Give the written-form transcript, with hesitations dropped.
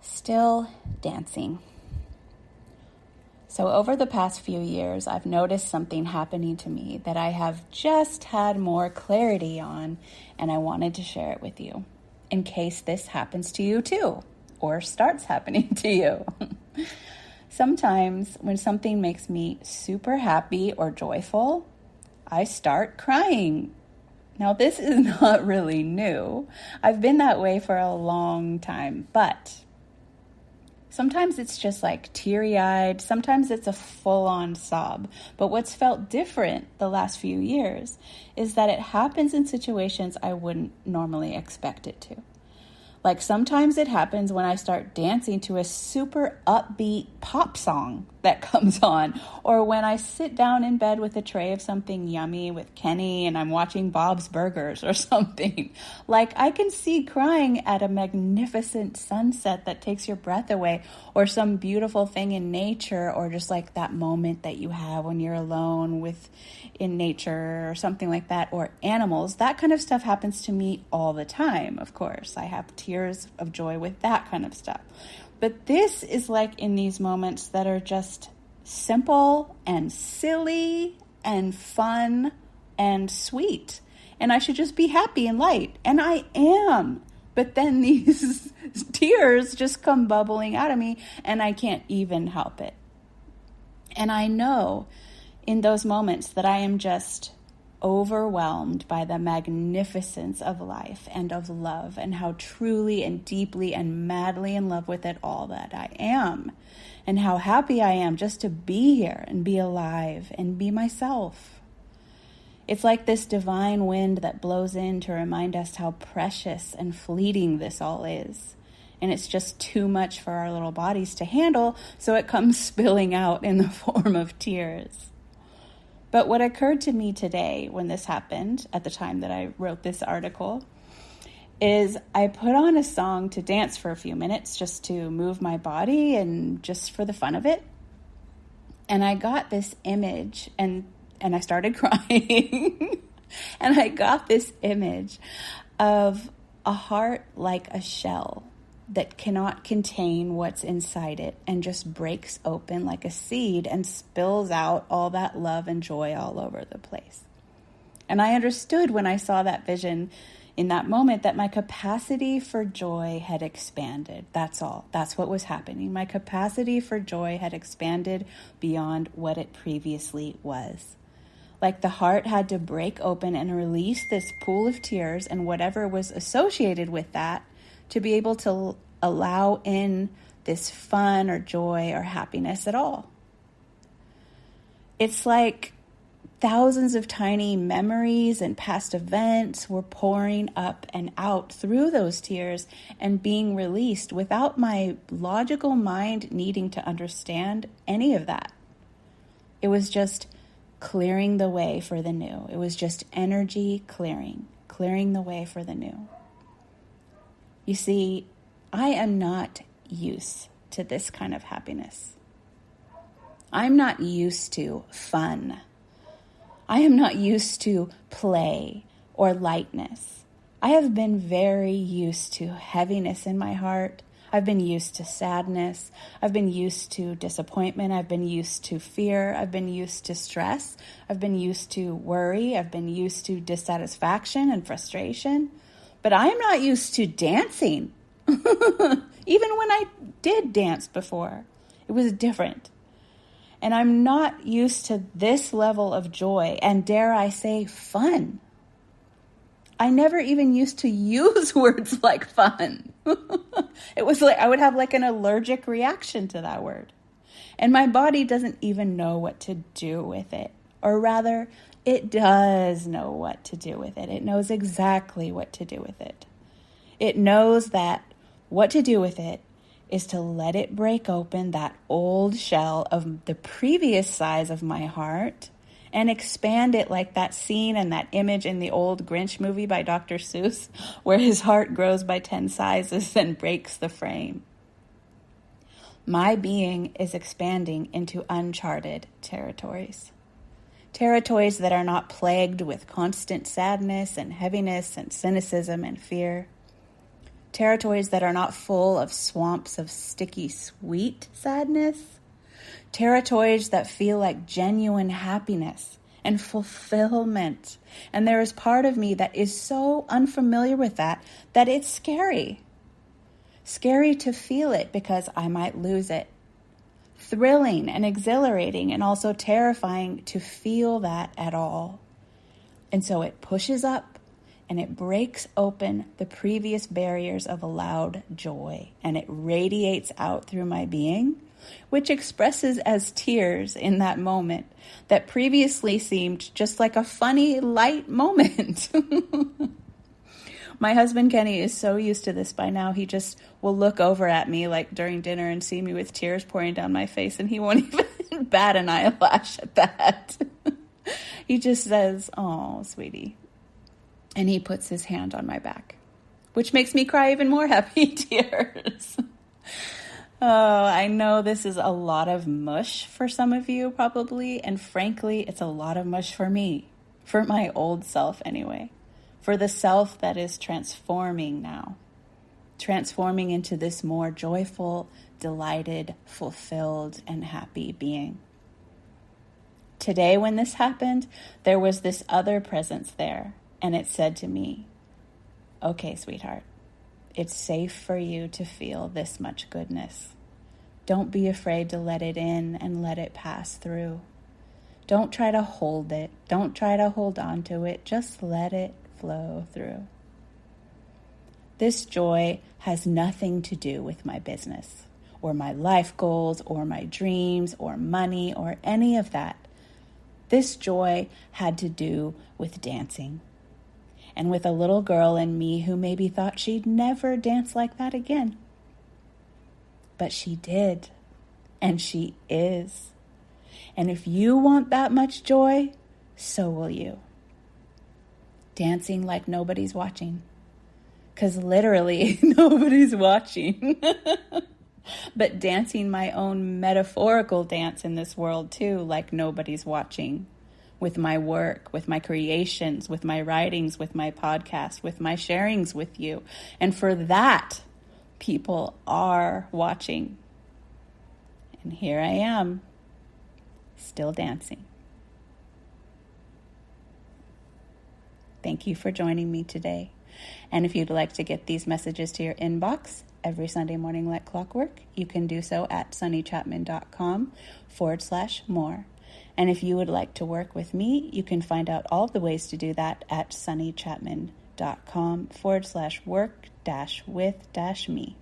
Still dancing. So over the past few years, I've noticed something happening to me that I have just had more clarity on, and I wanted to share it with you in case this happens to you too, or starts happening to you. Sometimes when something makes me super happy or joyful, I start crying. Now, this is not really new. I've been that way for a long time, but sometimes it's just like teary-eyed. Sometimes it's a full-on sob. But what's felt different the last few years is that it happens in situations I wouldn't normally expect it to. Like sometimes it happens when I start dancing to a super upbeat pop song that comes on, or when I sit down in bed with a tray of something yummy with Kenny and I'm watching Bob's Burgers or something. Like I can see crying at a magnificent sunset that takes your breath away, or some beautiful thing in nature, or just like that moment that you have when you're alone in nature or something like that, or animals. That kind of stuff happens to me all the time, of course. I have tears of joy with that kind of stuff. But this is like in these moments that are just simple and silly and fun and sweet. And I should just be happy and light. And I am. But then these tears just come bubbling out of me and I can't even help it. And I know in those moments that I am just overwhelmed by the magnificence of life and of love, and how truly and deeply and madly in love with it all that I am, and how happy I am just to be here and be alive and be myself. It's like this divine wind that blows in to remind us how precious and fleeting this all is. And it's just too much for our little bodies to handle, so it comes spilling out in the form of tears. But what occurred to me today when this happened, at the time that I wrote this article, is I put on a song to dance for a few minutes just to move my body and just for the fun of it. And I got this image and I started crying. And I got this image of a heart like a shell that cannot contain what's inside it and just breaks open like a seed and spills out all that love and joy all over the place. And I understood when I saw that vision in that moment that my capacity for joy had expanded. That's all. That's what was happening. My capacity for joy had expanded beyond what it previously was. Like the heart had to break open and release this pool of tears and whatever was associated with that, to be able to allow in this fun or joy or happiness at all. It's like thousands of tiny memories and past events were pouring up and out through those tears and being released without my logical mind needing to understand any of that. It was just clearing the way for the new. It was just energy clearing the way for the new. You see, I am not used to this kind of happiness. I'm not used to fun. I am not used to play or lightness. I have been very used to heaviness in my heart. I've been used to sadness. I've been used to disappointment. I've been used to fear. I've been used to stress. I've been used to worry. I've been used to dissatisfaction and frustration. But I am not used to dancing. Even when I did dance before, it was different. And I'm not used to this level of joy and, dare I say, fun. I never even used to use words like fun. It was like I would have like an allergic reaction to that word. And my body doesn't even know what to do with it. Or rather, it does know what to do with it. It knows exactly what to do with it. It knows that what to do with it is to let it break open that old shell of the previous size of my heart and expand it like that scene and that image in the old Grinch movie by Dr. Seuss, where his heart grows by 10 sizes and breaks the frame. My being is expanding into uncharted territories. Territories that are not plagued with constant sadness and heaviness and cynicism and fear. Territories that are not full of swamps of sticky, sweet sadness. Territories that feel like genuine happiness and fulfillment. And there is part of me that is so unfamiliar with that it's scary. Scary to feel it because I might lose it. Thrilling and exhilarating and also terrifying to feel that at all. And so it pushes up and it breaks open the previous barriers of allowed joy, and it radiates out through my being, which expresses as tears in that moment that previously seemed just like a funny, light moment. My husband, Kenny, is so used to this by now. He just will look over at me like during dinner and see me with tears pouring down my face, and he won't even bat an eyelash at that. He just says, "Oh, sweetie." And he puts his hand on my back, which makes me cry even more happy tears. Oh, I know this is a lot of mush for some of you probably, and frankly, it's a lot of mush for me, for my old self anyway, for the self that is transforming now, transforming into this more joyful, delighted, fulfilled, and happy being. Today, when this happened, there was this other presence there, and it said to me, "Okay, sweetheart, it's safe for you to feel this much goodness. Don't be afraid to let it in and let it pass through. Don't try to hold it. Don't try to hold on to it. Just let it flow through." This joy has nothing to do with my business or my life goals or my dreams or money or any of that. This joy had to do with dancing, and with a little girl in me who maybe thought she'd never dance like that again. But she did, and she is. And if you want that much joy, so will you. Dancing like nobody's watching. Because literally nobody's watching. But dancing my own metaphorical dance in this world too, like nobody's watching. With my work, with my creations, with my writings, with my podcast, with my sharings with you. And for that, people are watching. And here I am, still dancing. Thank you for joining me today. And if you'd like to get these messages to your inbox every Sunday morning like clockwork, you can do so at sunnychapman.com/more. And if you would like to work with me, you can find out all of the ways to do that at sunnychapman.com/work-with-me.